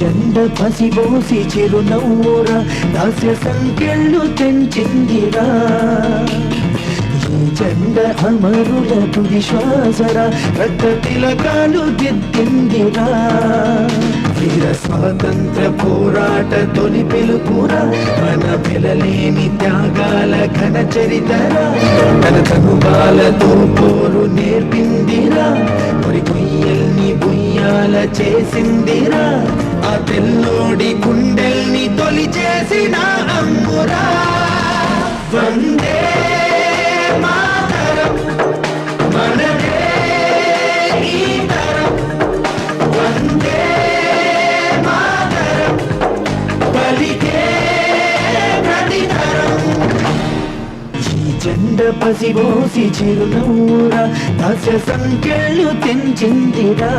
జెండ పసిబోసి చిరునవ్వురా దాస్య సంఖ్యలు తెంచిందిరా ఈ జెండ అమరుల తుది శ్వాసరా రక్త తిలకాలు దిద్దిందిరా వీర స్వాతంత్ర పోరాట తొలి పిలుపురా మన పిలలేని త్యాగాల ఘన చరితరా తన తనుబాలతో పోరు నేర్పిందిరా మరి కొయ్యల్ని బుయ్యాల చేసిందిరా ఆ తెల్లోడి గుండెల్ని తొలి చేసిన అమ్మురా వందే మాతరం మనదే ఈ తరం వందే మాతరం పలికే ప్రతితరం ఈ జెండ పసిబోసి చిరునవ్వురా దాస్య సంఖ్యలు తెంచిందిరా